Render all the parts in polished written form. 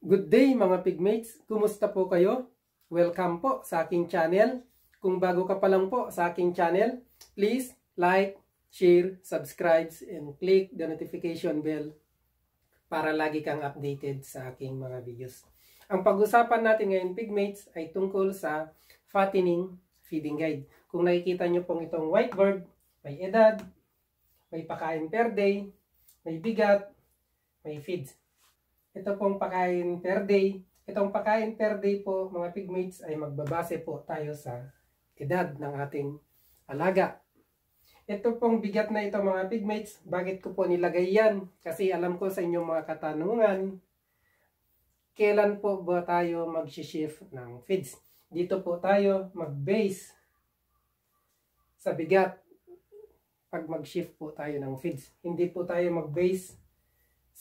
Good day mga pigmates! Kumusta po kayo? Welcome po sa aking channel. Kung bago ka pa lang po sa aking channel, please like, share, subscribe, and click the notification bell para lagi kang updated sa aking mga videos. Ang pag-usapan natin ngayon pigmates ay tungkol sa fattening feeding guide. Kung nakikita nyo pong itong whiteboard, may edad, may pakain per day, may bigat, may feeds. Ito pong pakain per day. Itong pakain per day po mga pigmates ay magbabase po tayo sa edad ng ating alaga. Ito pong bigat na ito mga pigmates, bakit ko po nilagay yan? Kasi alam ko sa inyong mga katanungan, kailan po ba tayo mag-shift ng feeds? Dito po tayo mag-base sa bigat pag mag-shift po tayo ng feeds. Hindi po tayo mag-base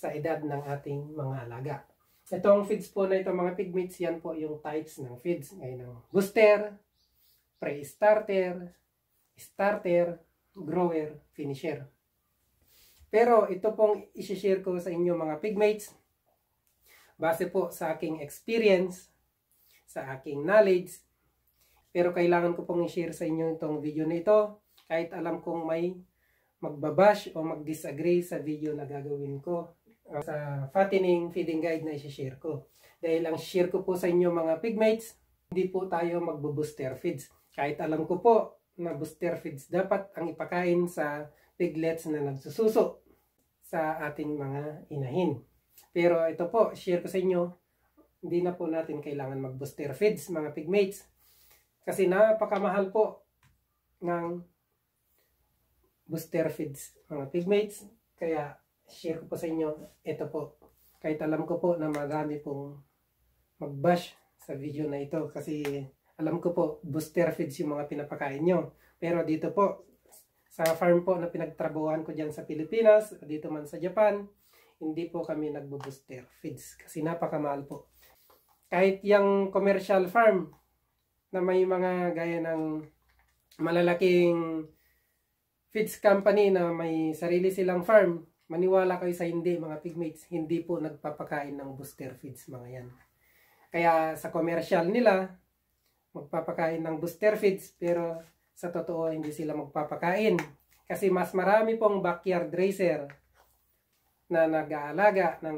sa edad ng ating mga alaga. Itong feeds po na ito mga pigmates, yan po yung types ng feeds. Ngayon ng booster, pre-starter, starter, grower, finisher. Pero ito pong isi-share ko sa inyo mga pigmates base po sa aking experience, sa aking knowledge. Pero kailangan ko pong i-share sa inyo itong video na ito kahit alam kong may magbabash o mag-disagree sa video na gagawin ko sa fattening feeding guide na i-share ko. Dahil ang share ko po sa inyo mga pigmates, hindi po tayo magbo-booster feeds. Kahit alam ko po na booster feeds dapat ang ipakain sa piglets na nagsususo sa ating mga inahin. Pero ito po, share ko sa inyo, hindi na po natin kailangan mag-booster feeds mga pigmates. Kasi napakamahal po ng booster feeds mga pigmates. Kaya share ko po sa inyo, ito po. Kahit alam ko po na marami pong mag-bash sa video na ito. Kasi alam ko po, booster feeds yung mga pinapakain nyo. Pero dito po, sa farm po na pinagtrabuhan ko dyan sa Pilipinas, dito man sa Japan, hindi po kami nagbo-booster feeds. Kasi napakamahal po. Kahit yung commercial farm, na may mga gaya ng malalaking feeds company na may sarili silang farm, maniwala kayo sa hindi mga pigmates, hindi po nagpapakain ng booster feeds mga yan. Kaya sa commercial nila, magpapakain ng booster feeds, pero sa totoo hindi sila magpapakain. Kasi mas marami pong backyard racer na nag-aalaga ng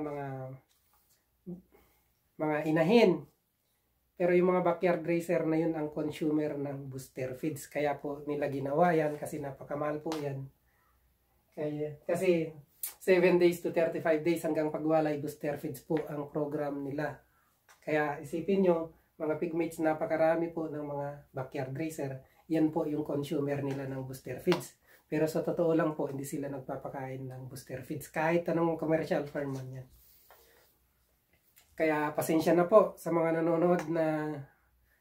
mga inahin. Pero yung mga backyard racer na yun ang consumer ng booster feeds. Kaya po nila ginawa yan kasi napakamahal po yan. Kasi 7 days to 35 days hanggang pagwalay booster feeds po ang program nila. Kaya isipin nyo, mga pigmates, napakarami po ng mga backyard racer. Yan po yung consumer nila ng booster feeds. Pero sa totoo lang po, hindi sila nagpapakain ng booster feeds. Kahit anong commercial farm man yan. Kaya pasensya na po sa mga nanonood na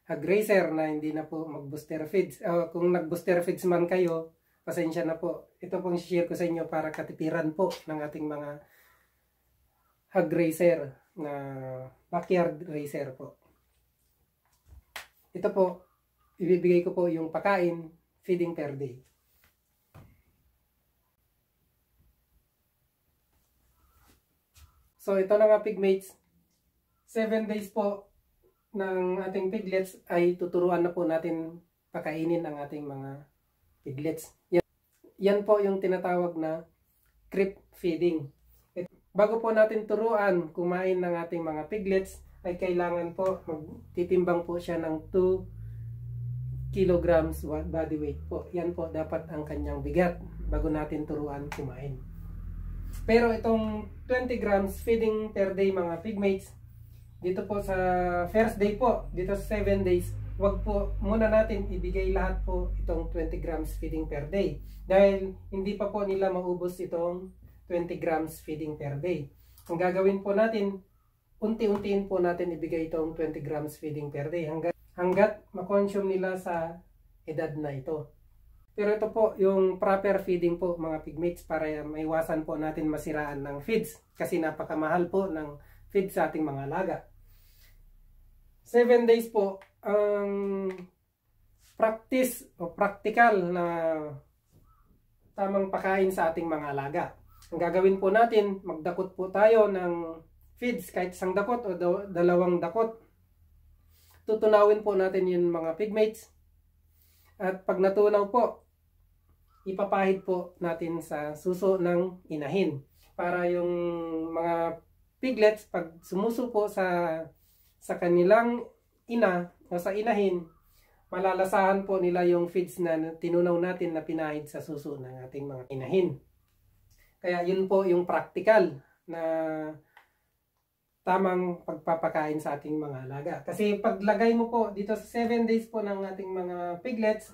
hog racer na hindi na po mag-booster feeds. Kung nag-booster feeds man kayo, pasensya na po. Ito pong share ko sa inyo para katipiran po ng ating mga hog racer na backyard racer po. Ito po, ibibigay ko po yung pakain, feeding per day. So ito na nga pigmates, 7 days po ng ating piglets ay tuturuan na po natin pakainin ang ating mga piglets. Yan po yung tinatawag na creep feeding. Bago po natin turuan kumain ng ating mga piglets, ay kailangan po magtitimbang po siya ng 2 kilograms body weight po. Yan po dapat ang kanyang bigat bago natin turuan kumain. Pero itong 20 grams feeding per day mga pigmates, dito po sa first day po, dito sa 7 days, wag po muna natin ibigay lahat po itong 20 grams feeding per day. Dahil hindi pa po nila maubos itong 20 grams feeding per day. Ang gagawin po natin, unti-untiin po natin ibigay itong 20 grams feeding per day hanggat makonsume nila sa edad na ito. Pero ito po yung proper feeding po mga pigmates para maiwasan po natin masiraan ng feeds. Kasi napakamahal po ng feeds sa ating mga alaga. 7 days po ang practice o practical na tamang pakain sa ating mga alaga. Ang gagawin po natin, magdakot po tayo ng feeds, kahit isang dakot o dalawang dakot. Tutunawin po natin yung mga pigmates. At pag natunaw po, ipapahid po natin sa suso ng inahin. Para yung mga piglets, pag sumusupo sa kanilang ina o sa inahin, malalasahan po nila yung feeds na tinunaw natin na pinahid sa suso ng ating mga inahin. Kaya yun po yung practical na tamang pagpapakain sa ating mga alaga. Kasi paglagay mo po dito sa 7 days po ng ating mga piglets,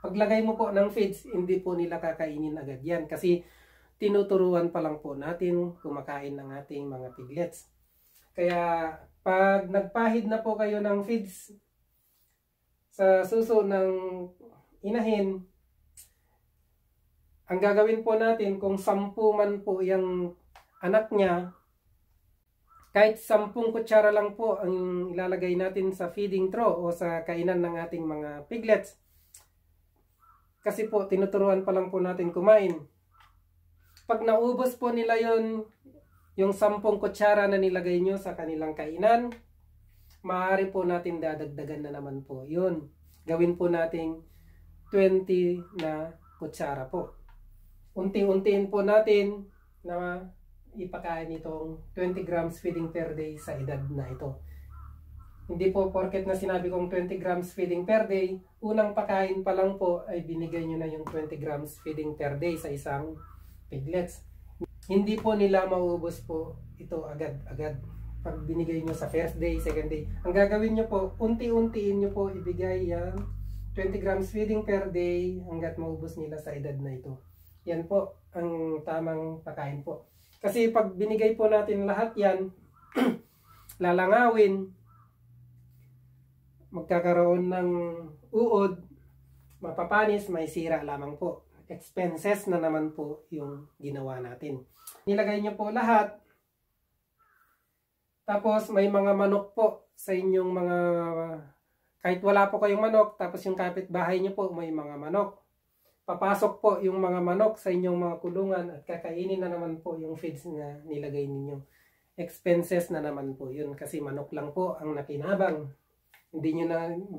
paglagay mo po ng feeds, hindi po nila kakainin agad yan. Kasi tinuturuan pa lang po natin kumakain ng ating mga piglets. Kaya pag nagpahid na po kayo ng feeds sa suso ng inahin, ang gagawin po natin kung 10 man po yung anak niya, kahit 10 kutsara lang po ang ilalagay natin sa feeding trough o sa kainan ng ating mga piglets. Kasi po tinuturuan pa lang po natin kumain. Pag naubos po nila yung 10 kutsara na nilagay nyo sa kanilang kainan, maaari po natin dadagdagan na naman po yun. Gawin po nating 20 na kutsara po. Unti-untiin po natin na ipakain itong 20 grams feeding per day sa edad na ito. Hindi po porket na sinabi kong 20 grams feeding per day, unang pakain pa lang po ay binigay nyo na yung 20 grams feeding per day sa isang piglets. Hindi po nila mauubos po ito agad-agad pag binigay nyo sa first day, second day. Ang gagawin nyo po, unti-untiin nyo po ibigay yan 20 grams feeding per day hanggat maubos nila sa edad na ito. Yan po ang tamang pakain po. Kasi pag binigay po natin lahat yan, lalangawin, magkakaroon ng uod, mapapanis, may sira lamang po. Expenses na naman po yung ginawa natin. Nilagay nyo po lahat. Tapos may mga manok po sa inyong mga, kahit wala po kayong manok, tapos yung kapitbahay nyo po may mga manok. Papasok po yung mga manok sa inyong mga kulungan at kakainin na naman po yung feeds na nilagay ninyo. Expenses na naman po yun kasi manok lang po ang nakinabang. Hindi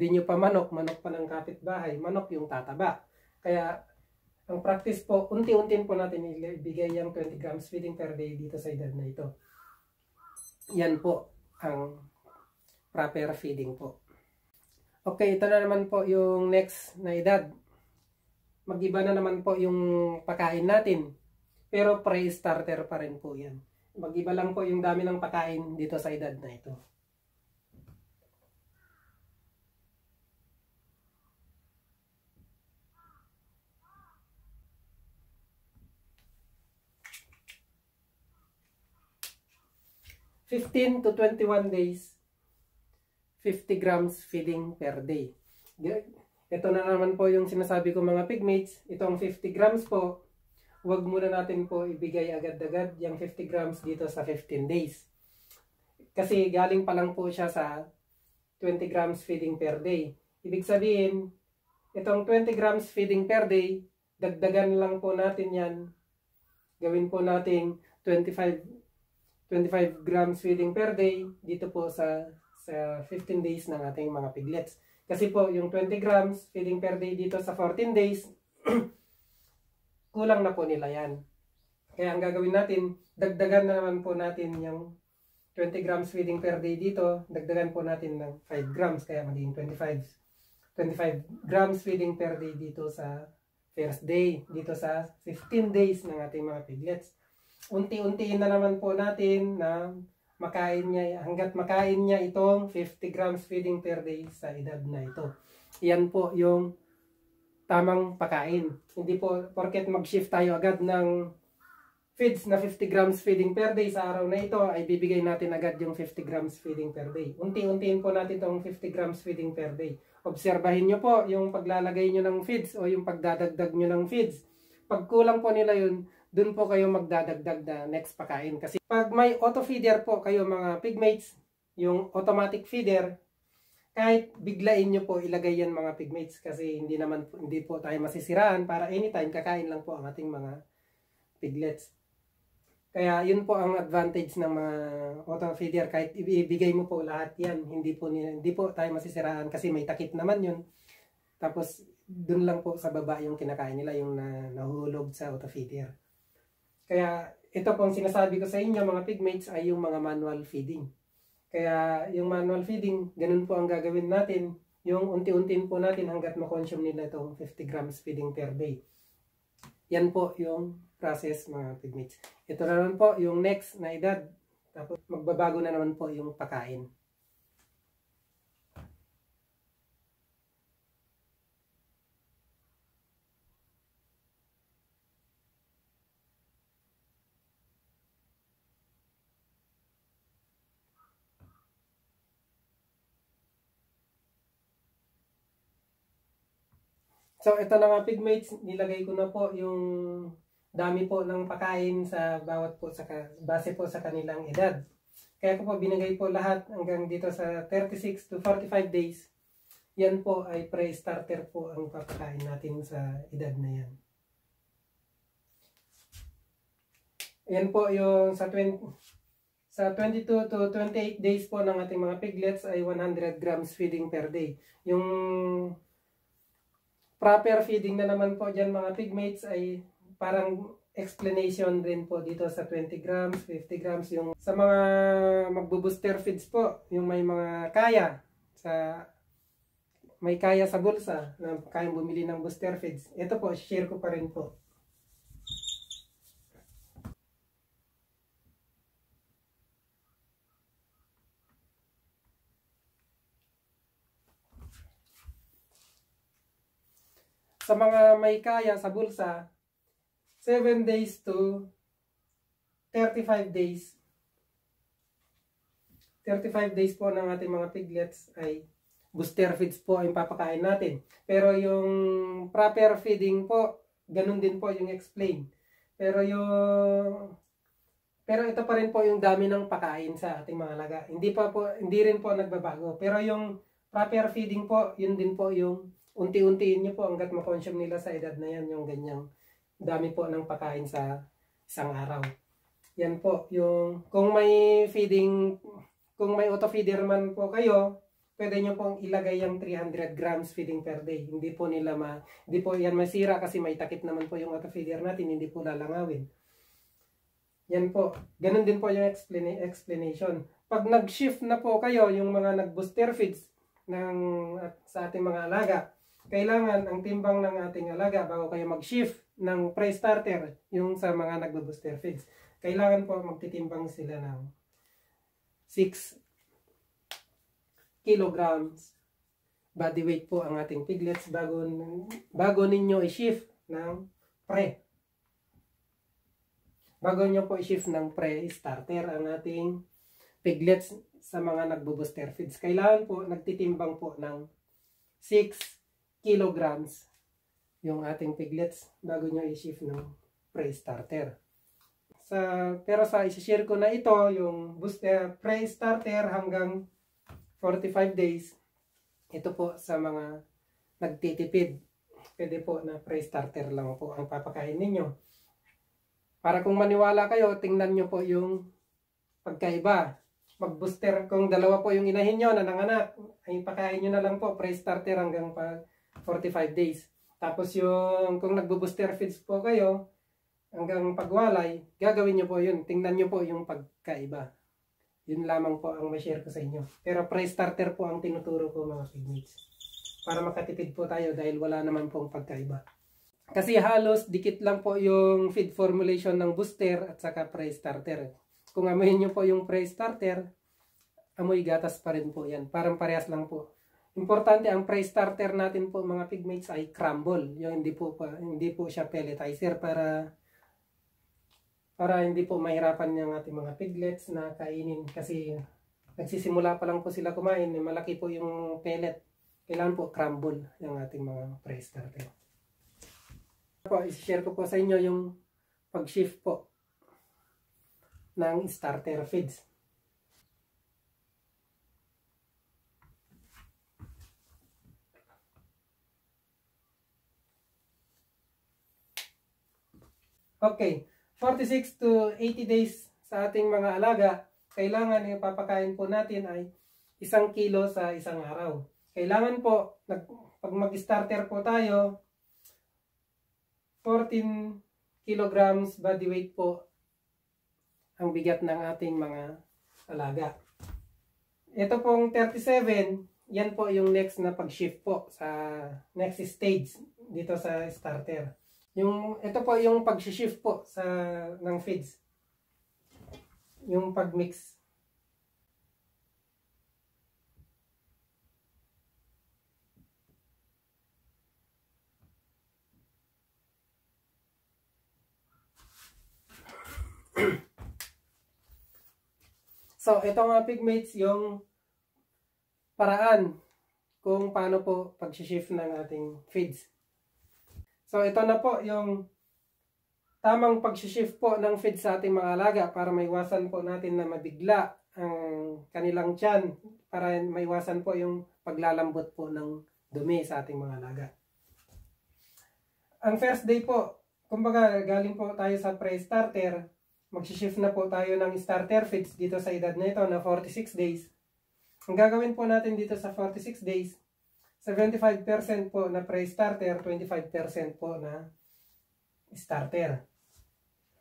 nyo pa manok pa ng kapitbahay, manok yung tataba. Kaya ang practice po, unti-untiin po natin ibigay yung 20 grams feeding per day dito sa edad na ito. Yan po ang proper feeding po. Okay, ito na naman po yung next na edad. Mag-iba na naman po yung pakain natin. Pero pre-starter pa rin po yan. Mag-iba lang po yung dami ng pakain dito sa edad na ito. (15 to 21 days, 50 grams feeding per day. Ito na naman po yung sinasabi ko mga pigmates. Itong 50 grams po, huwag muna natin po ibigay agad-agad yung 50 grams dito sa 15 days. Kasi galing pa lang po siya sa 20 grams feeding per day. Ibig sabihin, itong 20 grams feeding per day, dagdagan lang po natin yan. Gawin po nating 25 grams feeding per day dito po sa 15 days ng ating mga piglets. Kasi po yung 20 grams feeding per day dito sa 14 days, kulang na po nila yan. Kaya ang gagawin natin, dagdagan na naman po natin yung 20 grams feeding per day dito, dagdagan po natin ng 5 grams, kaya magiging 25 grams feeding per day dito sa first day, dito sa 15 days ng ating mga piglets. Unti-untiin na naman po natin na makain niya, hanggat makain niya itong 50 grams feeding per day sa edad na ito. Yan po yung tamang pakain. Hindi po porket mag-shift tayo agad ng feeds na 50 grams feeding per day sa araw na ito, ay bibigay natin agad yung 50 grams feeding per day. Unti-untiin po natin itong 50 grams feeding per day. Obserbahin nyo po yung paglalagay nyo ng feeds o yung pagdadagdag nyo ng feeds. Pag kulang po nila yun, dun po kayo magdadagdag na next pakain. Kasi pag may auto feeder po kayo mga pigmates, yung automatic feeder, kahit biglain nyo po ilagay yan mga pigmates kasi hindi po tayo masisiraan para anytime kakain lang po ang ating mga piglets. Kaya yun po ang advantage ng mga auto feeder, kahit ibigay mo po lahat yan, hindi po tayo masisiraan kasi may takip naman yun. Tapos dun lang po sa baba yung kinakain nila, yung nahuhulog sa auto feeder. Kaya ito pong sinasabi ko sa inyo mga pigmates ay yung mga manual feeding. Kaya yung manual feeding, ganun po ang gagawin natin, yung unti-untiin po natin hanggat makonsume nila itong 50 grams feeding per day. Yan po yung process mga pigmates. Ito na naman po yung next na edad. Tapos magbabago na naman po yung pagkain. So ito na mga pigmates, nilagay ko na po yung dami po ng pagkain sa bawat po base po sa kanilang edad. Kaya ko po binigay po lahat hanggang dito sa 36 to 45 days. Yan po ay pre-starter po ang papakain natin sa edad na yan. Yan po yung sa 22 to 28 days po ng ating mga piglets ay 100 grams feeding per day. Yung proper feeding na naman po dyan mga pigmates ay parang explanation din po dito sa 20 grams, 50 grams. Yung sa mga magbo-booster feeds po, yung may mga kaya sa bulsa na kayang bumili ng booster feeds. Ito po, share ko pa rin po. Sa mga may kaya sa bulsa, 7 days to 35 days. 35 days po ng ating mga piglets ay booster feeds po ang papakain natin. Pero yung proper feeding po, ganun din po yung explain. Pero ito pa rin po yung dami ng pakain sa ating mga alaga. Hindi rin po nagbabago. Pero yung proper feeding po, yun din po yung unti-untiin nyo po hanggat makonsume nila sa edad na yan, yung ganyang dami po ng pakain sa isang araw. Yan po, yung kung may auto feeder man po kayo, pwede nyo pong ilagay yung 300 grams feeding per day. Hindi po yan masira kasi may takip naman po yung auto feeder natin, hindi po lalangawin. Yan po, ganun din po yung explanation. Pag nag-shift na po kayo, yung mga nag-booster feeds sa ating mga alaga, kailangan ang timbang ng ating alaga bago kayo mag-shift ng pre-starter, yung sa mga nagbo-booster feeds, kailangan po magtitimbang sila ng 6 kilograms body weight po ang ating piglets bago ninyo i-shift ng pre. Bago nyo po i-shift ng pre-starter ang ating piglets sa mga nagbo-booster feeds, kailangan po nagtitimbang po ng 6 kilograms yung ating piglets bago nyo i-shift ng pre-starter. Pero sa isi-share ko na ito, yung pre-starter hanggang 45 days, ito po sa mga nagtitipid. Pwede po na pre-starter lang po ang papakain ninyo. Para kung maniwala kayo, tingnan nyo po yung pagkaiba. Mag-booster, kung dalawa po yung inahin nyo na nanganak, ay pakain nyo na lang po pre-starter hanggang 45 days. Tapos kung nagbo-booster feeds po kayo, hanggang pagwalay, gagawin nyo po yun. Tingnan nyo po yung pagkaiba. Yun lamang po ang ma-share ko sa inyo. Pero pre-starter po ang tinuturo ko mga pigmates. Para makatipid po tayo dahil wala naman pong pagkaiba. Kasi halos dikit lang po yung feed formulation ng booster at saka pre-starter. Kung amoyin nyo po yung pre-starter, amoy gatas pa rin po yan. Parang parehas lang po. Importante ang pre-starter natin po mga pigmates ay crumble. Yung hindi po siya pelletizer para hindi po mahirapan yung ating mga piglets na kainin kasi nagsisimula pa lang po sila kumain, malaki po yung pellet. Kailangan po crumble yung ating mga pre-starter. I-share ko po sa inyo yung pag-shift po ng starter feeds. Okay, 46 to 80 days sa ating mga alaga, kailangan yung papakain po natin ay 1 kilo sa isang araw. Kailangan po, pag mag-starter po tayo, 14 kilograms body weight po ang bigat ng ating mga alaga. Ito pong 37, yan po yung next na pag-shift po sa next stage dito sa starter. Ito po yung pag-shift po ng feeds. Yung pag-mix. So, ito nga pigmates yung paraan kung paano po pag-shift ng ating feeds. So, ito na po yung tamang pag-shift po ng feeds sa ating mga alaga para maiwasan po natin na mabigla ang kanilang tiyan, para maiwasan po yung paglalambot po ng dumi sa ating mga alaga. Ang first day po, kumbaga galing po tayo sa pre-starter, mag-shift na po tayo ng starter feeds dito sa edad na ito na 46 days. Ang gagawin po natin dito sa 46 days, 75% po na pre-starter, 25% po na starter.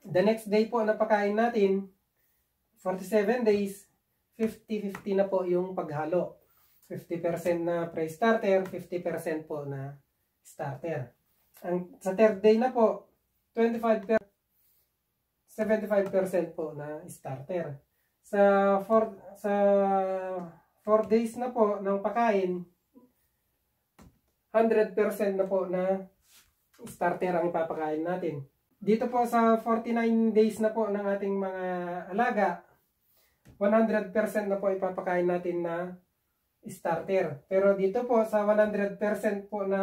The next day po na pakain natin, 47 days, 50-50 na po yung paghalo. 50% na pre-starter, 50% po na starter. Sa third day na po, 75%, 75% po na starter. Sa 4 days na po ng pakain, 100% na po na starter ang ipapakain natin. Dito po sa 49 days na po ng ating mga alaga, 100% na po ipapakain natin na starter. Pero dito po sa 100% po na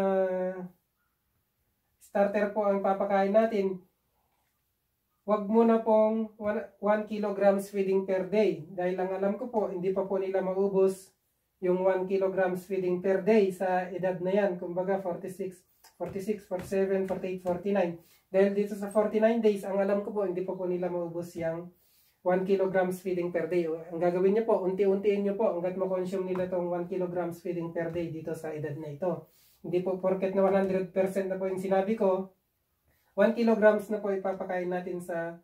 starter po ang papakain natin, wag muna pong 1 kilograms feeding per day. Dahil lang alam ko po, hindi pa po nila maubos yung 1 kilograms feeding per day sa edad na yan. Kumbaga 46, 47, 48, 49. Dahil dito sa 49 days, ang alam ko po, hindi pa po nila maubos yung 1 kilograms feeding per day. Ang gagawin niyo po, unti-untiin niyo po hanggat ma-consume nila itong 1 kilograms feeding per day dito sa edad na ito. Hindi po porket na 100% na po yung sinabi ko, 1 kilograms na po ipapakain natin sa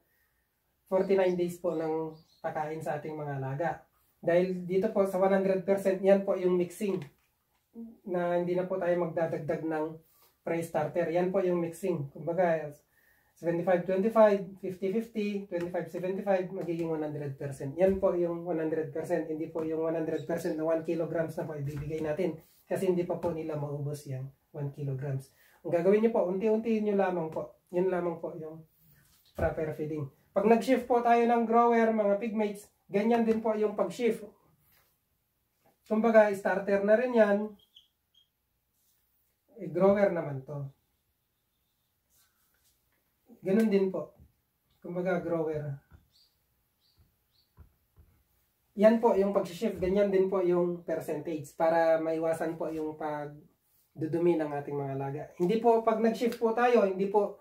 49 days po ng pakain sa ating mga alaga. Dahil dito po sa 100%, yan po yung mixing. Na hindi na po tayo magdadagdag ng pre-starter. Yan po yung mixing. Kumbaga, 75-25, 50-50, 25-75, magiging 100%. Yan po yung 100%. Hindi po yung 100% na 1 kilograms na po ibibigay natin. Kasi hindi pa po nila maubos yung 1 kilograms. Ang gagawin nyo po, unti-untiin nyo lamang po. Yun lamang po yung proper feeding. Pag nag-shift po tayo ng grower, mga pigmates, ganyan din po yung pag-shift. Kumbaga, starter na rin yan. Grower naman to. Ganun din po. Kumbaga, grower. Yan po yung pag-shift. Ganyan din po yung percentage para maiwasan po yung pagdudumi ng ating mga alaga. Hindi po pag nag-shift po tayo, hindi po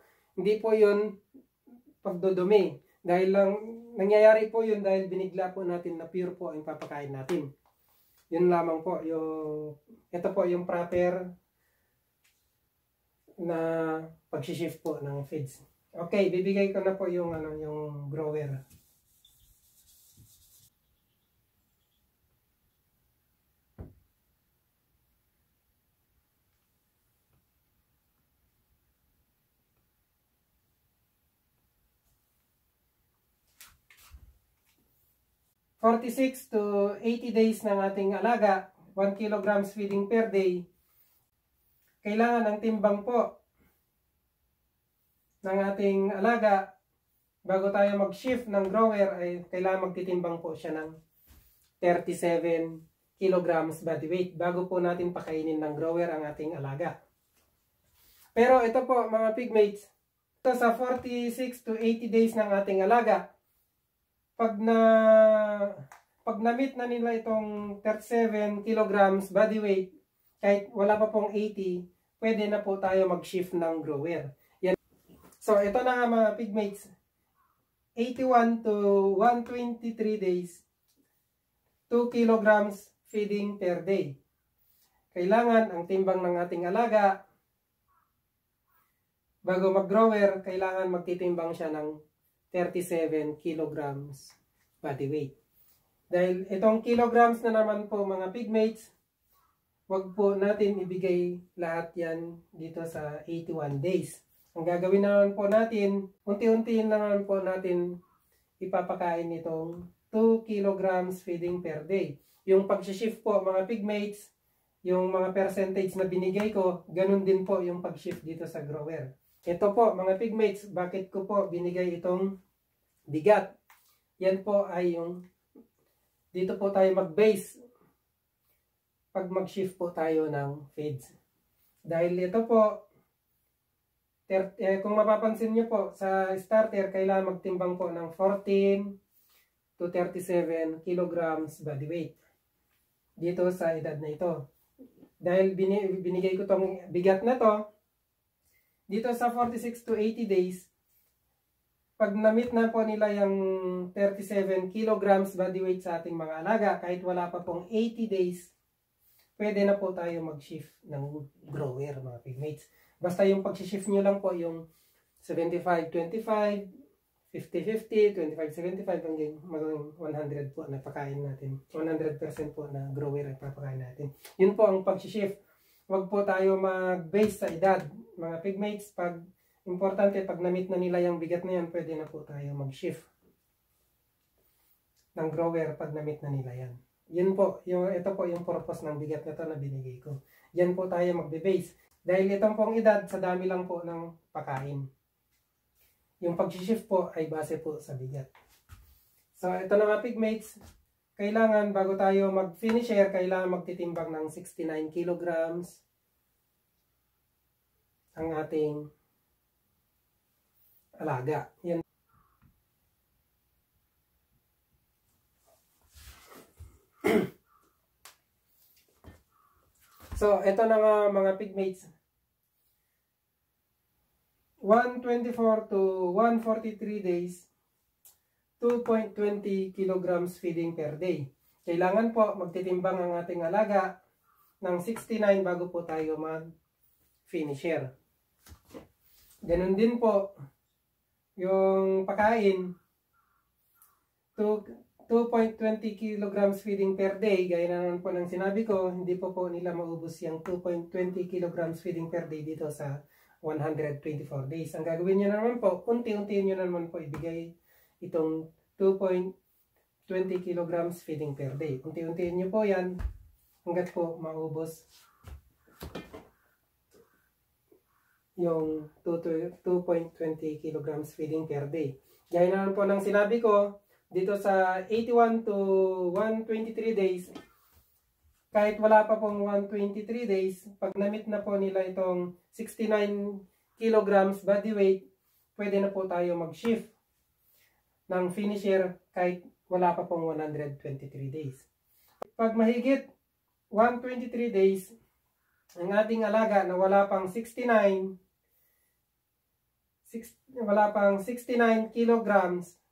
yun pagdudumi. Dahil lang, nangyayari po yun dahil binigla po natin na pure po ang papakain natin. Yun lamang po. Ito po yung proper na pag-shift po ng feeds. Okay, bibigay ko na po yung grower. For 46 to 80 days ng ating alaga, 1 kilograms feeding per day, kailangan ang timbang po ng ating alaga bago tayo mag-shift ng grower ay kailangan magtitimbang po siya ng 37 kilograms body weight bago po natin pakainin ng grower ang ating alaga. Pero ito po mga pigmates, ito sa 46 to 80 days ng ating alaga, pag na-meet na nila itong 37 kilograms body weight, kahit wala pa pong 80, pwede na po tayo mag-shift ng grower. Yan. So, ito na nga mga pigmates. 81 to 123 days, 2 kilograms feeding per day. Kailangan ang timbang ng ating alaga, bago mag-grower, kailangan magtitimbang siya ng 37 kilograms body weight. Dahil itong kilograms na naman po mga pigmates, wag po natin ibigay lahat yan dito sa 81 days. Ang gagawin naman po natin, unti-unti naman po natin ipapakain itong 2 kilograms feeding per day. Yung pag-shift po mga pigmates, yung mga percentage na binigay ko, ganun din po yung pag-shift dito sa grower. Ito po mga pigmates, bakit ko po binigay itong bigat? Yan po ay yung, dito po tayo mag-base pag mag-shift po tayo ng feeds. Dahil ito po, kung mapapansin nyo po, sa starter, kailangan magtimbang po ng 14 to 37 kilograms body weight dito sa edad na ito. Dahil binigay ko tong bigat na to, dito sa 46 to 80 days, pag na-meet na po nila yung 37 kilograms body weight sa ating mga alaga, kahit wala pa pong 80 days, pwede na po tayo mag-shift ng grower mga pigmates. Basta yung pag-shift nyo lang po yung 75-25, 50-50, 25-75 hanggang 100 po na pakain natin. 100% po na grower ay papakain natin. Yun po ang pag-shift. Huwag po tayo mag-base sa edad. Mga pigmates, importante pag na-meet na nila yung bigat na yan, pwede na po tayo mag-shift ng grower pag na-meet na nila yan. Yun po, ito po yung purpose ng bigat na ito na binigay ko. Yan po tayo magbe-base. Dahil itong pong edad, sa dami lang po ng pakain. Yung pag-shift po ay base po sa bigat. So, ito na mga pigmates. Kailangan, bago tayo mag-finisher, kailangan magtitimbang ng 69 kilograms ang ating alaga. Yan. So, ito na nga mga pigmates. 124 to 143 days, 2.20 kilograms feeding per day. Kailangan po magtitimbang ang ating alaga ng 69 bago po tayo mag-finisher. Ganun din po yung pakain, 2.20 kilograms feeding per day. Gaya na naman po ng sinabi ko, hindi po nila maubos yung 2.20 kilograms feeding per day dito sa 124 days. Ang gagawin nyo naman po, unti-unti nyo naman po ibigay itong 2.20 kilograms feeding per day. Unti-unti nyo po yan hanggat po maubos yung 2.20 kilograms feeding per day. Gaya naman po ng sinabi ko, dito sa 81 to 123 days, kahit wala pa pong 123 days, pag na-meet na po nila itong 69 kilograms body weight, pwede na po tayo mag-shift ng finisher kahit wala pa pong 123 days. Pag mahigit 123 days, ang ating alaga na wala pang 69 kilograms,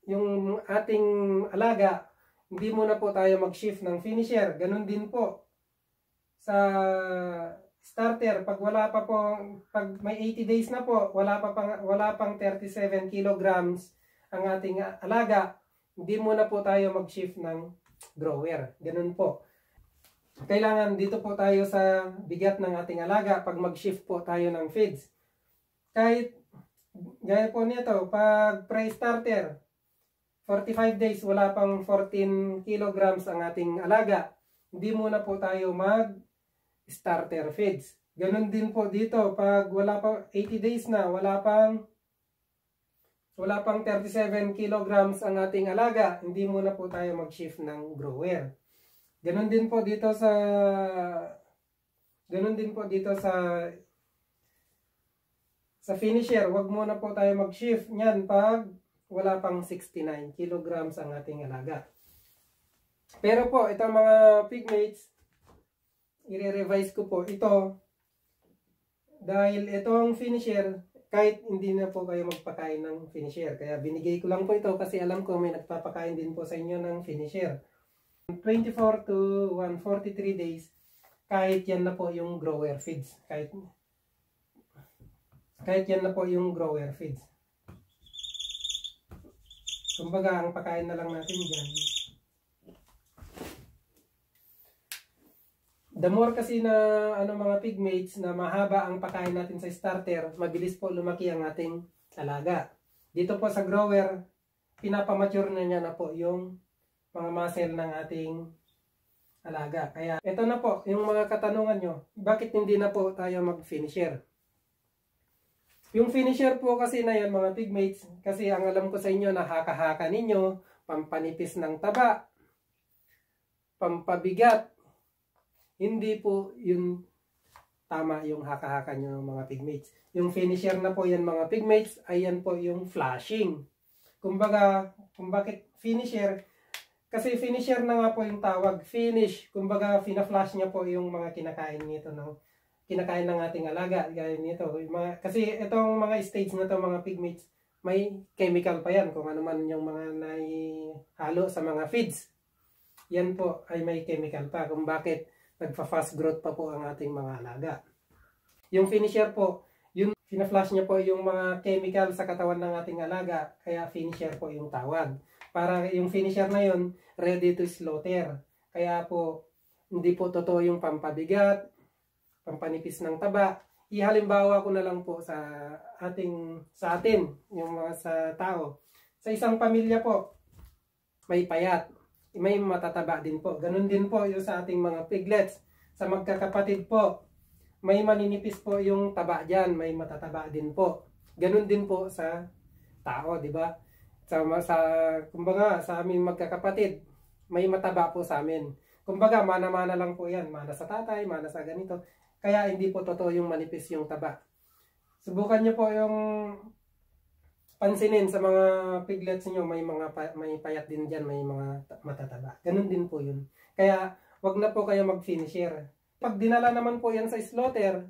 yung ating alaga, hindi muna po tayo mag-shift ng finisher. Ganun din po sa starter. Pag wala pa po, pag may 80 days na po, wala pang 37 kilograms ang ating alaga, hindi muna po tayo mag-shift ng grower. Ganun po. Kailangan dito po tayo sa bigat ng ating alaga pag mag-shift po tayo ng feeds. Kahit gaya po nito, pag pre-starter, 45 days, wala pang 14 kilograms ang ating alaga, hindi muna po tayo mag-starter feeds. Ganon din po dito, pag wala pang 80 days na, wala pang 37 kilograms ang ating alaga, hindi muna po tayo mag-shift ng grower. Ganon din po dito sa finisher, wag muna po tayo mag-shift niyan pag wala pang 69 kilograms ang ating alaga. Pero po, itong mga pigmates, i-revise ko po ito. Dahil itong finisher, kahit hindi na po kayo magpakain ng finisher. Kaya binigay ko lang po ito kasi alam ko may nagpapakain din po sa inyo ng finisher. 24 to 143 days, kahit yan na po yung grower feeds. Kahit yan na po yung grower feeds. Kumbaga, ang pakain na lang natin dyan. The more kasi na mga pigmates na mahaba ang pakain natin sa starter, mabilis po lumaki ang ating alaga. Dito po sa grower, pinapamature na niya na po yung mga muscle ng ating alaga. Kaya ito na po yung mga katanungan nyo. Bakit hindi na po tayo mag-finisher? Yung finisher po kasi na yan mga pigmates, kasi ang alam ko sa inyo na haka-haka ninyo, pampanipis ng taba, pampabigat, hindi po yun tama yung haka-haka nyo mga pigmates. Yung finisher na po yan mga pigmates, ayan po yung flashing. Kumbaga, kung bakit finisher, kasi finisher na nga po yung tawag, finish. Kumbaga, fina-flash niya po yung mga kinakain nito, no? Kinakain ng ating alaga, gaya nito. Kasi itong mga stage na to mga pigmates, may chemical pa yan, kung ano man yung mga naihalo sa mga feeds. Yan po ay may chemical pa, kung bakit nagpa-fast growth pa po ang ating mga alaga. Yung finisher po, yun, fina-flash niya po yung mga chemical sa katawan ng ating alaga, kaya finisher po yung tawag. Para yung finisher na yun, ready to slaughter. Kaya po, hindi po totoo yung pampabigat, pampanipis ng taba. Ihalimbawa ko na lang po sa atin, yung mga sa tao. Sa isang pamilya po, may payat, may matataba din po. Ganun din po yung sa ating mga piglets. Sa magkakapatid po, may maninipis po yung taba dyan, may matataba din po. Ganun din po sa tao, di ba? Kumbaga, sa aming magkakapatid, may mataba po sa amin. Kumbaga, mana-mana lang po yan. Mana sa tatay, mana sa ganito. Kaya hindi po totoo yung manipis yung taba. Subukan nyo po yung pansinin sa mga piglets niyo, may payat din diyan, may mga matataba. Ganun din po 'yun. Kaya wag na po kayo mag-finisher. Pag dinala naman po 'yan sa slaughter,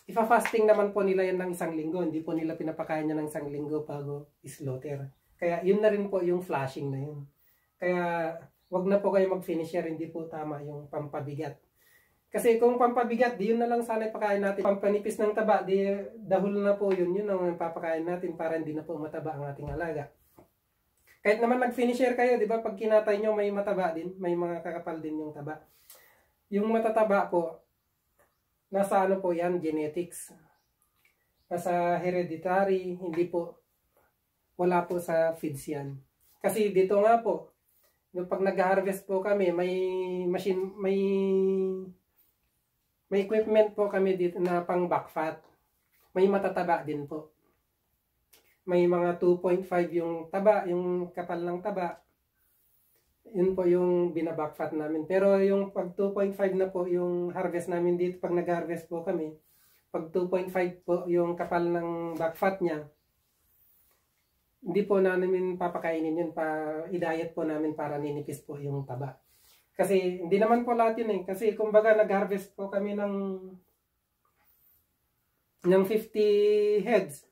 ifa-fasting naman po nila 'yan ng 1 linggo. Hindi po nila pinapakain niya ng 1 linggo bago slaughter. Kaya 'yun na rin po yung flashing na 'yun. Kaya wag na po kayo mag-finisher, hindi po tama yung pampabigat. Kasi kung pampabigat, di yun na lang sana ipakain natin. Pampanipis ng taba, di dahol na po yun. Yun ang papakain natin para hindi na po mataba ang ating alaga. Kahit naman nag-finisher kayo, di ba? Pag kinatay nyo, may mataba din. May mga kakapal din yung taba. Yung matataba po, nasa ano po yan? Genetics. Nasa hereditary, hindi po, wala po sa feeds yan. Kasi dito nga po, pag nag-harvest po kami, may machine, may equipment po kami dito na pang backfat. May matataba din po. May mga 2.5 yung taba, yung kapal ng taba. Yun po yung binabackfat namin. Pero yung pag 2.5 na po yung harvest namin dito, pag nag-harvest po kami, pag 2.5 po yung kapal ng backfat niya, hindi po namin papakainin yun. I-diet po namin para ninipis po yung taba. Kasi hindi naman po lahat yun eh. Kasi kumbaga nag-harvest po kami ng 50 heads.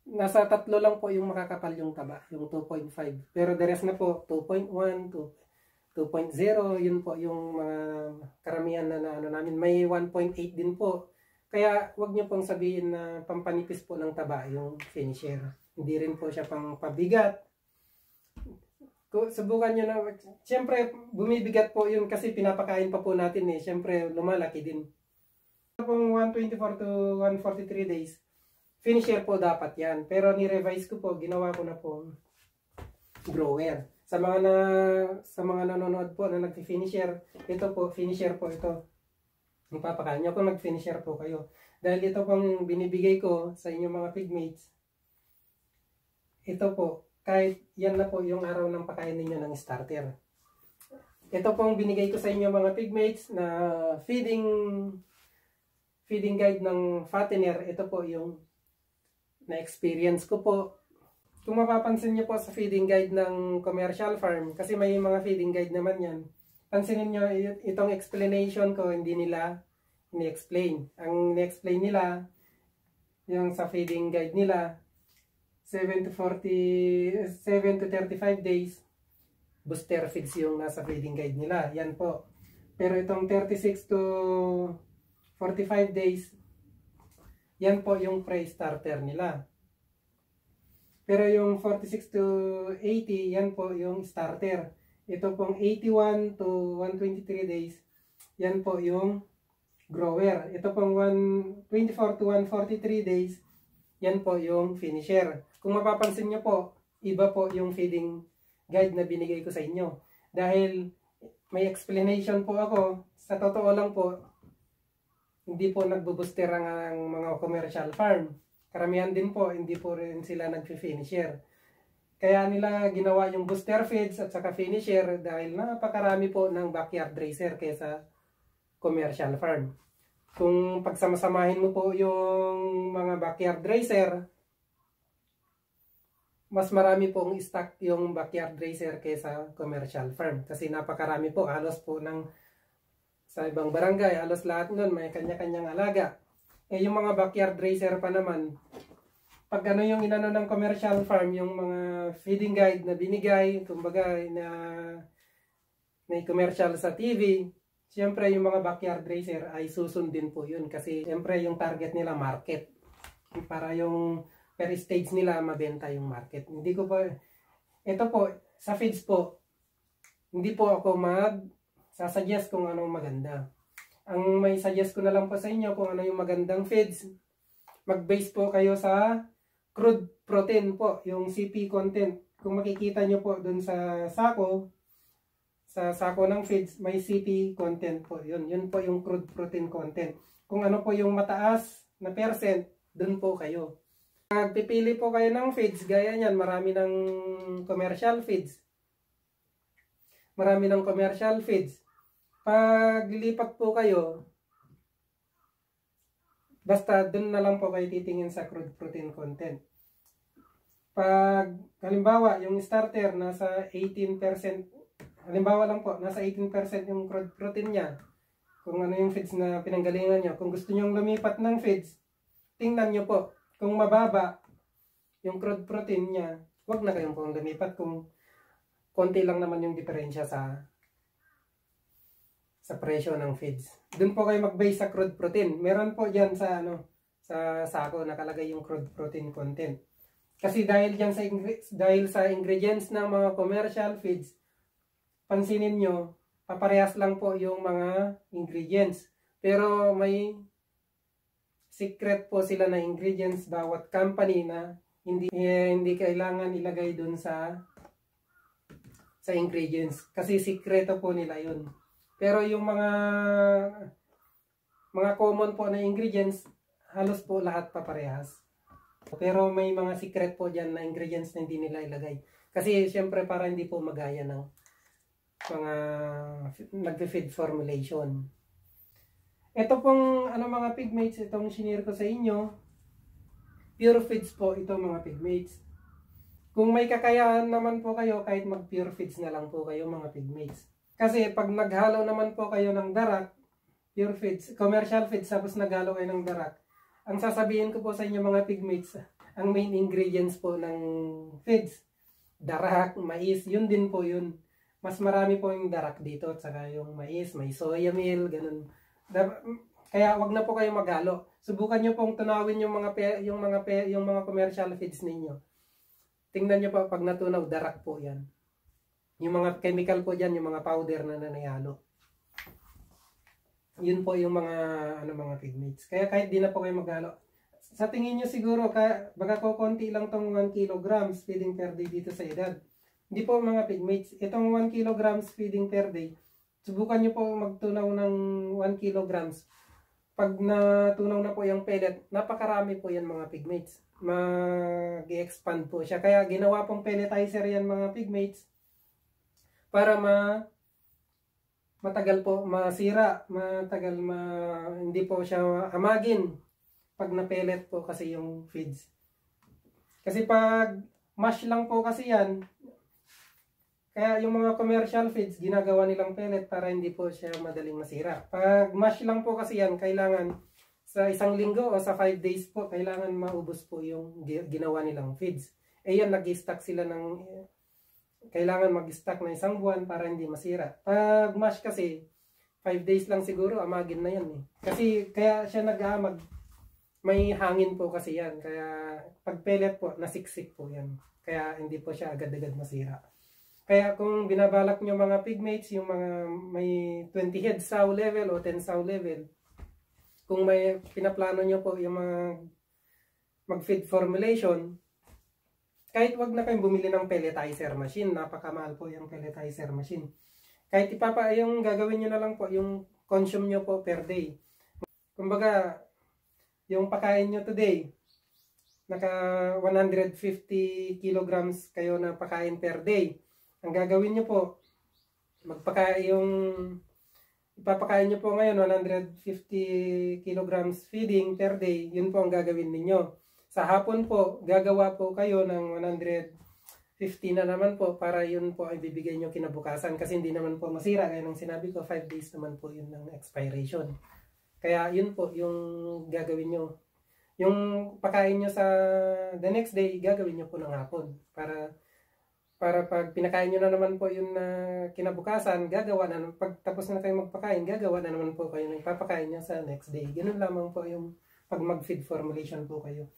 Nasa 3 lang po yung makakapal yung taba, yung 2.5. Pero the rest na po, 2.1, 2.0, yun po yung mga karamihan na ano namin. May 1.8 din po. Kaya wag niyo pong sabihin na pampanipis po ng taba yung finisher. Hindi rin po siya pang pabigat. Subukan nyo na, siyempre bumibigat po yun kasi pinapakain pa po natin eh, siyempre lumalaki din. Pong 124 to 143 days, finisher po dapat yan, pero ni-revise ko po, ginawa ko na po grower. Sa mga nanonood po na nag-finisher, ito po, finisher po ito. Ipapakain nyo kung nag-finisher po kayo. Dahil ito pong binibigay ko sa inyong mga pigmates, ito po, kahit yan na po yung araw ng pakain ninyo ng starter. Ito pong binigay ko sa inyo mga pigmates na feeding guide ng fattener. Ito po yung na-experience ko po. Kung mapapansin nyo po sa feeding guide ng commercial farm, kasi may mga feeding guide naman yan. Pansinin nyo itong explanation ko, hindi ni-explain. Ang ni-explain nila, yung sa feeding guide nila, 7 to 35 days, booster feeds yung nasa feeding guide nila. Yan po. Pero itong 36 to 45 days, yan po yung pre-starter nila. Pero yung 46 to 80, yan po yung starter. Ito pong 81 to 123 days, yan po yung grower. Ito pong 124 to 143 days, yan po yung finisher. Kung mapapansin nyo po, iba po yung feeding guide na binigay ko sa inyo. Dahil may explanation po ako, sa totoo lang po, hindi po nagbo-booster ang mga commercial farm. Karamihan din po, hindi po rin sila nag-finisher. Kaya nila ginawa yung booster feeds at saka finisher dahil napakarami po ng backyard racer kaysa commercial farm. Kung pagsamasamahin mo po yung mga backyard racer, mas marami pong stock yung backyard racer kaysa commercial farm. Kasi napakarami po, halos po sa ibang barangay, halos lahat nun may kanya-kanyang alaga. Eh yung mga backyard racer pa naman, pag ano yung inano ng commercial farm, yung mga feeding guide na binigay, kumbaga na may commercial sa TV, siyempre yung mga backyard racer ay susundin po yun. Kasi siyempre yung target nila market. Para yung per stage nila mabenta yung market. Hindi ko pa, ito po, sa feeds po, hindi po ako sasuggest kung anong maganda. Ang may suggest ko na lang po sa inyo kung ano yung magandang feeds, mag-base po kayo sa crude protein po, yung CP content. Kung makikita nyo po dun sa sako ng feeds, may CP content po. Yun po yung crude protein content. Kung ano po yung mataas na percent, dun po kayo. Pagpipili po kayo ng feeds, gaya niyan, marami ng commercial feeds. Marami ng commercial feeds. Pag lipat po kayo, basta dun na lang po kayo titingin sa crude protein content. Pag, halimbawa, yung starter nasa 18%, halimbawa lang po, nasa 18% yung crude protein niya. Kung ano yung feeds na pinanggalingan nyo. Kung gusto nyo lumipat ng feeds, tingnan nyo po. Kung mababa yung crude protein niya, wag na kayong pong lumipat kung konti lang naman yung diferensya sa presyo ng feeds. Doon po kayo mag-base sa crude protein. Meron po diyan sa sa sako nakalagay yung crude protein content. Kasi dahil sa ingredients ng mga commercial feeds, pansinin nyo, paparehas lang po yung mga ingredients. Pero may secret po sila na ingredients bawat company na hindi kailangan ilagay doon sa ingredients. Kasi sikreto po nila yun. Pero yung mga common po na ingredients, halos po lahat paparehas. Pero may mga secret po dyan na ingredients na hindi nila ilagay. Kasi syempre para hindi po magaya ng mga nag-feed formulation. Ito pong mga pigmates, itong shinare ko sa inyo, pure feeds po ito mga pigmates. Kung may kakayahan naman po kayo, kahit mag-pure feeds na lang po kayo mga pigmates. Kasi pag naghalo naman po kayo ng darak, pure feeds, commercial feeds, tapos naghalo kayo ng darak, ang sasabihin ko po sa inyo mga pigmates, ang main ingredients po ng feeds, darak, mais, yun din po yun. Mas marami po yung darak dito, at saka yung mais, may soya meal, ganun. Kaya wag na po kayo maghalo. Subukan nyo pong tunawin yung mga commercial feeds ninyo. Tingnan nyo po pag natunaw, darak po yan. Yung mga chemical po dyan, yung mga powder na nanayalo. Yun po yung mga pigmates. Kaya kahit di na po kayo maghalo. Sa tingin nyo siguro, baka ko konti lang tong 1 kilograms feeding per day dito sa edad. Hindi po mga pigmates. Itong 1 kilograms feeding per day, subukan nyo po magtunaw ng 1 kilograms. Pag natunaw na po yung pellet, napakarami po yan mga pigmates. Mag-expand po siya. Kaya ginawa pong pelletizer yan mga pigmates para matagal po masira, hindi po siya hamagin pag na-pellet po kasi yung feeds. Kasi pag mash lang po kasi yan, Kaya yung mga commercial feeds, ginagawa nilang pellet para hindi po siya madaling masira. Pag mash lang po kasi yan, kailangan sa isang linggo o sa 5 days po, kailangan maubos po yung ginawa nilang feeds. Eh yan, nag-stock sila ng, kailangan mag-stock na isang buwan para hindi masira. Pag mash kasi, 5 days lang siguro, amagin na yan eh. Kasi kaya siya nag-aamag, may hangin po kasi yan. Kaya pag pellet po, nasiksik po yan. Kaya hindi po siya agad-agad masira. Kaya kung binabalak nyo mga pigmates, yung mga may 20 head sow level o 10 sow level, kung may pinaplano nyo po yung mga mag-feed formulation, kahit wag na kayong bumili ng pelletizer machine, napakamahal po yung pelletizer machine. Kahit yung gagawin nyo na lang po, yung consume nyo po per day. Kumbaga, yung pakain nyo today, naka 150 kilograms kayo na pakain per day. Ang gagawin nyo po, ipapakain nyo po ngayon 150 kilograms feeding per day, yun po ang gagawin ninyo. Sa hapon po, gagawa po kayo ng 150 na naman po para yun po ay bibigay nyo kinabukasan kasi hindi naman po masira. Kaya nung sinabi ko, 5 days naman po yun ng expiration. Kaya yun po yung gagawin nyo. Yung pakain nyo sa the next day, gagawin nyo po ng hapon para pag pinakain nyo na naman po yun na kinabukasan, gagawa na, pag tapos na kayo magpakain, gagawa na naman po kayo ng ipapakain nyo sa next day. Ganun lamang po yung pag mag-feed formulation po kayo.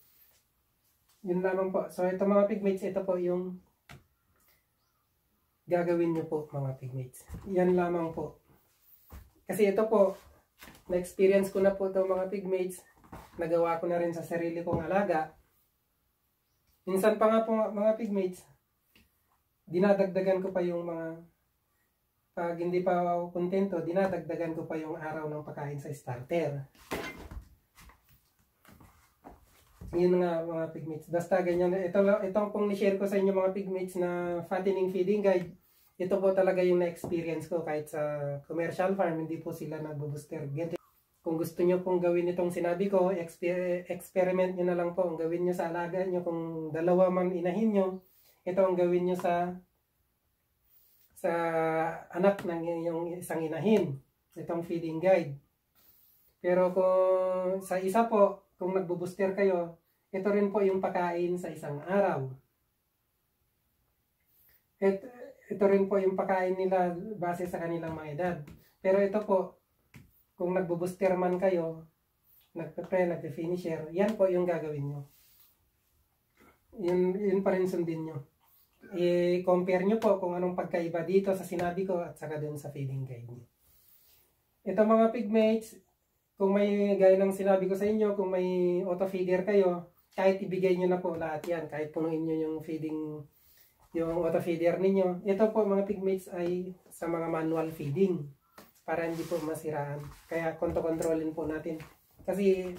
Yun lamang po. So ito mga pigmates, ito po yung gagawin nyo po mga pigmates. Yan lamang po. Kasi ito po, na-experience ko na po ito mga pigmates. Nagawa ko na rin sa sarili kong alaga. Minsan pa nga po mga pigmates, dinadagdagan ko pa yung pag hindi pa ako kontento, dinadagdagan ko pa yung araw ng pagkain sa starter. Yun nga mga pigmates. Basta ganyan. Itong pong ni-share ko sa inyo mga pigmates na fattening feeding guide. Ito po talaga yung na-experience ko kahit sa commercial farm, hindi po sila nagbo-booster. Kung gusto nyo pong gawin itong sinabi ko, experiment nyo na lang po. Ang gawin nyo sa alaga nyo, kung dalawa man inahin nyo, ito ang gawin nyo sa anak ng yung isang inahin. Itong feeding guide. Pero kung sa isa po, kung nagbo-booster kayo, ito rin po yung pakain sa isang araw. Ito rin po yung pakain nila base sa kanilang mga edad. Pero ito po, kung nagbo-booster man kayo, nagpe-pre, nagpe-finisher, yan po yung gagawin nyo. Yun pa rin sundin nyo. I-compare nyo po kung anong pagkaiba dito sa sinabi ko at saka dun sa feeding guide nyo. Ito mga pigmates, kung may gaya ng sinabi ko sa inyo, kung may auto-feeder kayo, kahit ibigay nyo na po lahat yan, kahit punuin nyo yung feeding, yung auto-feeder ninyo. Ito po mga pigmates ay sa mga manual feeding para hindi po masiraan. Kaya kontrolin po natin. Kasi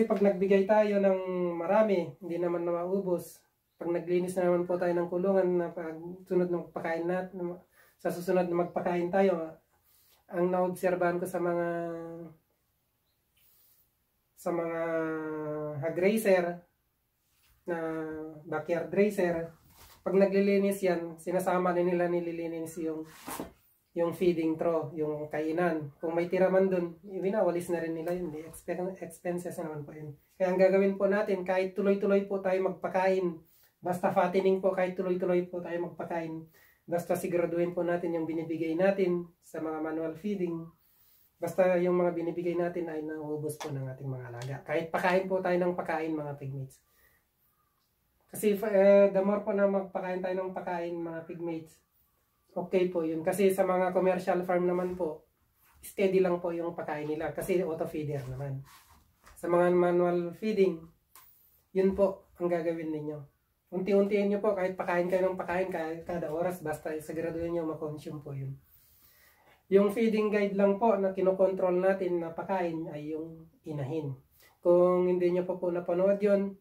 pag nagbigay tayo ng marami, hindi naman na maubos. Pag naglinis na naman po tayo ng kulungan na pag sunod na magpakain natin, sa susunod na magpakain tayo, ang naobserbahan ko sa mga hog racer na backyard racer, pag naglilinis yan, sinasama nila nililinis yung feeding trough, yung kainan. Kung may tira man dun, winawalis na rin nila yun. Expenses na naman po yun. Kaya ang gagawin po natin, kahit tuloy-tuloy po tayo magpakain, basta fattening po, kahit tuloy-tuloy po tayo magpakain, basta siguraduhin po natin yung binibigay natin sa mga manual feeding. Basta yung mga binibigay natin ay nauubos po ng ating mga alaga. Kahit pakain po tayo ng pakain mga pigmates. Kasi the more po na magpakain tayo ng pakain mga pigmates, okay po yun. Kasi sa mga commercial farm naman po, steady lang po yung pakain nila. Kasi auto-feeder naman. Sa mga manual feeding, yun po ang gagawin ninyo. Unti-untiin nyo po, kahit pakain kayo ng pakain kada oras, basta siguraduhin nyo makonsume po yun. Yung feeding guide lang po na kinokontrol natin na pakain ay yung inahin. Kung hindi nyo po napanood yun,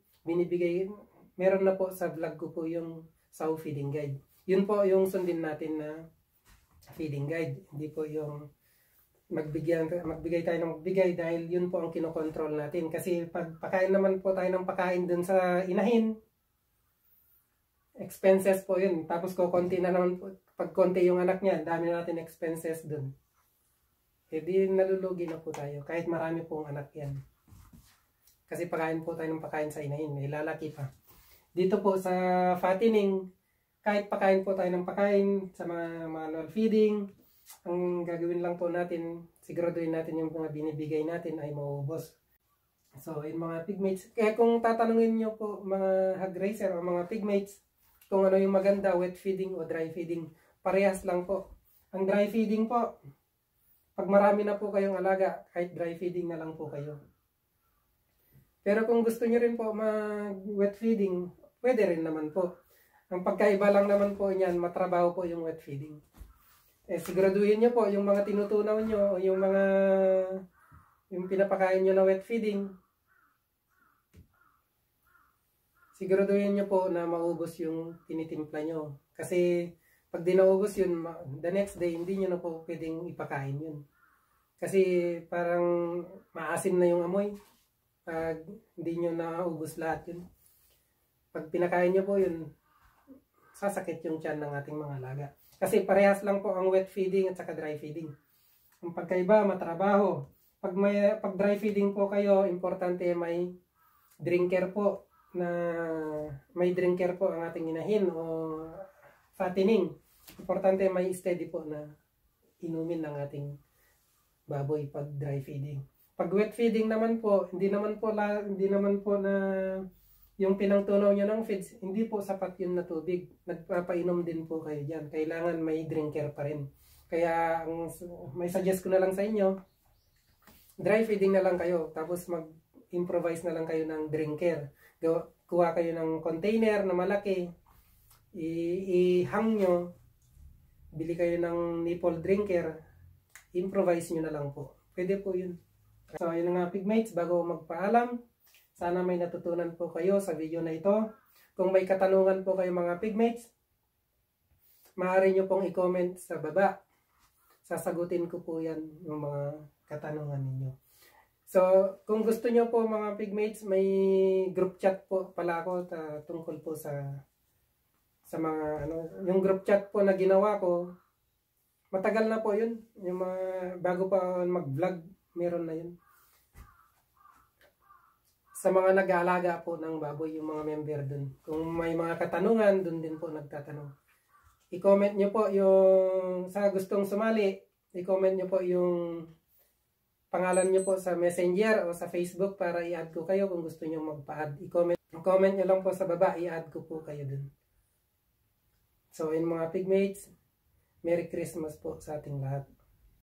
meron na po sa vlog ko po yung sow feeding guide. Yun po yung sundin natin na feeding guide. Hindi po yung magbigay tayo ng magbigay dahil yun po ang kinokontrol natin. Kasi pag pakain naman po tayo ng pakain dun sa inahin, expenses po yun. Tapos konti na naman po. Pag konti yung anak niya, dami natin expenses dun. Eh di nalulugi na po tayo. Kahit marami pong anak yan. Kasi pakain po tayo ng pakain sa inahin. May lalaki pa. Dito po sa fattening, kahit pakain po tayo ng pakain sa mga manual feeding, ang gagawin lang po natin, siguraduhin natin yung mga binibigay natin ay maubos. So, yung mga pigmates, kaya kung tatanungin nyo po mga hog raiser o mga pigmates, kung ano yung maganda, wet feeding o dry feeding, parehas lang po. Ang dry feeding po, pag marami na po kayong alaga, kahit dry feeding na lang po kayo. Pero kung gusto nyo rin po mag-wet feeding, pwede rin naman po. Ang pagkaiba lang naman po niyan, matrabaho po yung wet feeding. Eh, siguraduhin nyo po yung mga tinutunaw nyo o yung pinapakain nyo na wet feeding. Siguraduhin nyo po na maubos yung tinitimpla nyo. Kasi pag di naubos yun, the next day, hindi nyo na po pwedeng ipakain yun. Kasi parang maasim na yung amoy. Pag hindi nyo naubos lahat yun. Pag pinakain nyo po yun, sasakit yung tiyan ng ating mga alaga. Kasi parehas lang po ang wet feeding at saka dry feeding. Ang pagkaiba, matrabaho. Pag dry feeding po kayo, importante may drinker po ang ating inahin o fattening. Importante may steady po na inumin ng ating baboy pag dry feeding. Pag wet feeding naman po, hindi naman po na yung pinangtunaw nyo ng feeds, hindi po sapat yun na tubig. Nagpapainom din po kayo dyan. Kailangan may drinker pa rin. Kaya may suggest ko na lang sa inyo, dry feeding na lang kayo. Tapos mag-improvise na lang kayo ng drinker. Kuha kayo ng container na malaki. I-hang nyo. Bili kayo ng nipple drinker. Improvise nyo na lang po. Pwede po yun. So, yun nga pigmates, bago magpaalam, sana may natutunan po kayo sa video na ito. Kung may katanungan po kayo mga pigmates, maaari nyo pong i-comment sa baba. Sasagutin ko po yan yung mga katanungan ninyo. So, kung gusto nyo po mga pigmates, may group chat po pala ako tungkol po sa mga yung group chat po na ginawa ko. Matagal na po yun. Yung bago pa mag-vlog, meron na yun. Sa mga nag-aalaga po ng baboy, yung mga member dun. Kung may mga katanungan, dun din po nagtatanong. I-comment nyo po yung sa gustong sumali. I-comment nyo po yung pangalan nyo po sa Messenger o sa Facebook para i-add ko kayo kung gusto nyo magpa-add. I-comment nyo lang po sa baba, i-add ko po kayo dun. So, in mga pigmates, Merry Christmas po sa ating lahat.